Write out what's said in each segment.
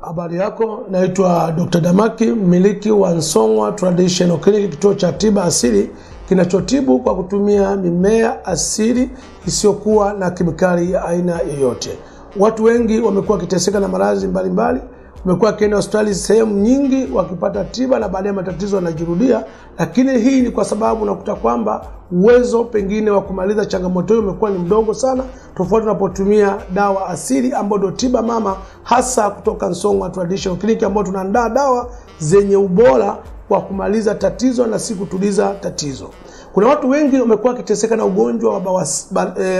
Habari yako, naitwa Dr. Damaki, mmiliki wa Song'wa Traditional Clinic, kituo cha tiba asili kinachotibu kwa kutumia mimea asili isiyokuwa na kemikali ya aina yoyote. Watu wengi wamekuwa wakiteseka na maradhi mbalimbali, wamekuwa wakienda hospitali sehemu nyingi wakipata tiba na baadaye matatizo yanajirudia, lakini hii ni kwa sababu unakuta kwamba uwezo pengine wa kumaliza changamoto hiyo umekuwa ni mdogo sana, tofauti tunapotumia dawa asili ambayo ndio tiba mama hasa kutoka Song'wa Traditional Clinic, ambayo tunaandaa dawa zenye ubora wa kumaliza tatizo na si kutuliza tatizo. Kuna watu wengi wamekuwa wakiteseka na ugonjwa wa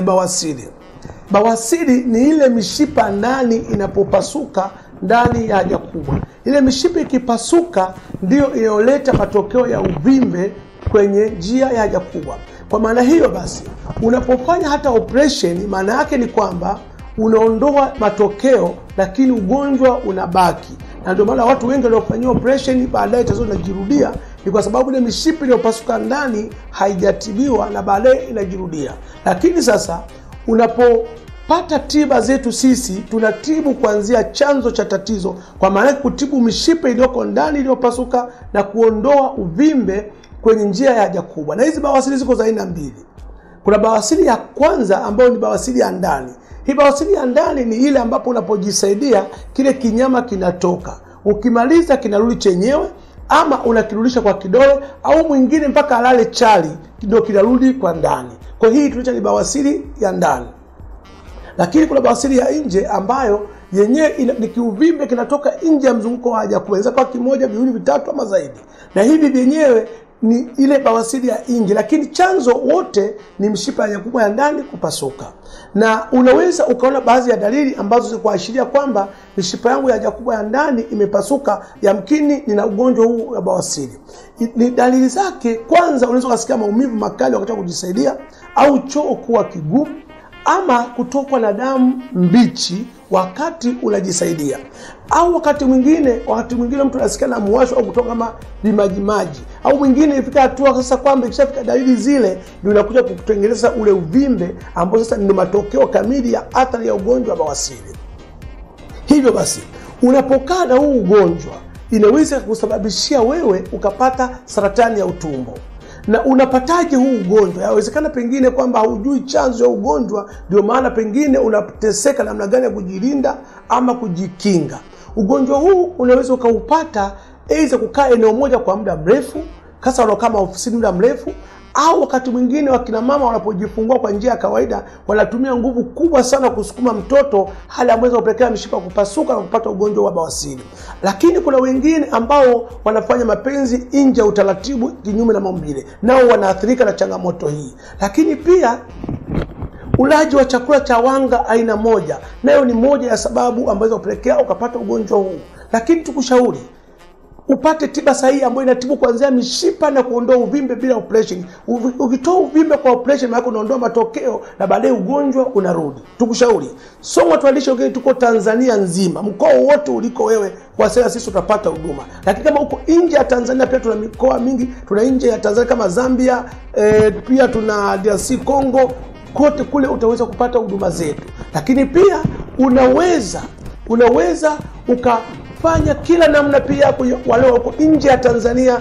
bawasiri. Bawasiri ni ile mishipa ndani inapopasuka ndani ya haja kubwa. Ile mishipa ikipasuka ndio inayoleta matokeo ya uvimbe kwenye njia ya haja kubwa. Kwa maana hiyo basi, unapofanya hata operation, maana yake ni kwamba unaondoa matokeo lakini ugonjwa unabaki. Na ndio maana watu wengi wanaofanyia operation baadaye tatizo linajirudia, ni kwa sababu ile mishipa iliyopasuka ndani haijatibiwa na baadaye inajirudia. Lakini sasa unapopata tiba zetu sisi, tunatibu kuanzia chanzo cha tatizo, kwa maana kutibu mishipa iliyoko ndani iliyopasuka na kuondoa uvimbe kwenye njia ya haja kubwa. Na hizi bawasiri ziko za aina mbili. Kuna bawasiri ya kwanza ambayo ni bawasiri ya ndani. Hii bawasiri ya ndani ni ile ambapo unapojisaidia kile kinyama kinatoka. Ukimaliza kinarudi chenyewe, ama unakirudisha kwa kidole, au mwingine mpaka alale chali ndio kinarudi kwa ndani. Kwa hii tunaita ni bawasiri ya ndani. Lakini kuna bawasiri ya nje ambayo yenyewe ni kiuvimbe kinatoka nje ya mzunguko wa haja kubwa. Inaweza kuwa kimoja, viwili, vitatu ama zaidi. Na hivi vyenyewe ni ile bawasiri ya nje, lakini chanzo wote ni mshipa ya haja kubwa ya ndani kupasuka. Na unaweza ukaona baadhi ya dalili ambazo zikuashiria kwamba mishipa yangu ya haja kubwa ya ndani imepasuka, yamkini nina ugonjwa huu wa bawasiri. Ni dalili zake, kwanza unaweza kusikia maumivu makali wakati wa kujisaidia, au choo kuwa kigumu, ama kutokwa na damu mbichi wakati unajisaidia, au wakati mwingine mtu anasikia na muwasho au kutoka kama vimajimaji, au mwingine ifika hatua sasa kwamba ikishafika dalili zile ndio inakuja kutengeneza ule uvimbe ambao sasa ni matokeo kamili ya athari ya ugonjwa wa bawasiri. Hivyo basi, unapokaa na huu ugonjwa inaweza kusababishia wewe ukapata saratani ya utumbo. Na unapataje huu ugonjwa? Yawezekana pengine kwamba hujui chanzo ya ugonjwa, ndio maana pengine unateseka namna gani ya kujilinda ama kujikinga. Ugonjwa huu unaweza ukaupata aidha kukaa eneo moja kwa muda mrefu, hasa kama ofisini muda mrefu, au wakati mwingine wakina mama wanapojifungua kwa njia ya kawaida wanatumia nguvu kubwa sana kusukuma mtoto, hali ambayo inapelekea mishipa kupasuka na kupata ugonjwa wa bawasiri. Lakini kuna wengine ambao wanafanya mapenzi nje ya utaratibu, kinyume na maumbile, nao wanaathirika na changamoto hii. Lakini pia ulaji wa chakula cha wanga aina moja, nayo ni moja ya sababu ambazo zinapelekea ukapata ugonjwa huu. Lakini tukushauri upate tiba sahihi ambayo inatibu kuanzia mishipa na kuondoa uvimbe bila operation. Ukitoa uvimbe kwa operation, maana unaondoa matokeo na baadaye ugonjwa unarudi. Tukushauri, Song'wa Traditional Clinic tuko Tanzania nzima, mkoa wote uliko wewe, kwa sasa sisi tutapata huduma. Lakini kama uko nje ya Tanzania, pia tuna mikoa mingi, tuna nje ya Tanzania kama Zambia, pia tuna DRC Congo, kote kule utaweza kupata huduma zetu. Lakini pia unaweza ukafanya kila namna pia wale wako nje ya Tanzania,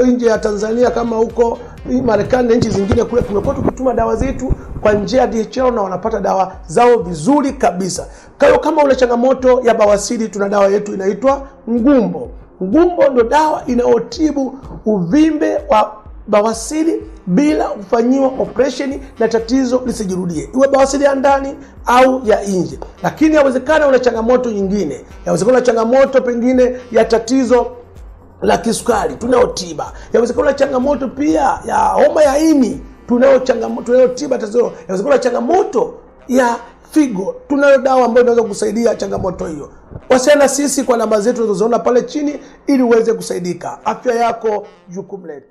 nje ya Tanzania kama huko Marekani na nchi zingine kule, tumekuwa tukituma dawa zetu kwa njia ya DHL na wanapata dawa zao vizuri kabisa. Kwa hiyo kama una changamoto ya bawasiri, tuna dawa yetu inaitwa Ngumbo. Ngumbo ndio dawa inayotibu uvimbe wa bawasiri bila kufanyiwa operation na tatizo lisijirudie, iwe bawasiri ya ndani au ya nje. Lakini yawezekana una changamoto nyingine, yawezekana una changamoto pengine ya tatizo la kisukari, tunao tiba. Yawezekana una changamoto pia ya homa ya ini, tunao tiba tatizo. Yawezekana una changamoto ya figo, tunayo dawa ambayo inaweza kusaidia changamoto hiyo. Wasiliana sisi kwa namba zetu unazoziona pale chini ili uweze kusaidika. Afya yako jukumu letu.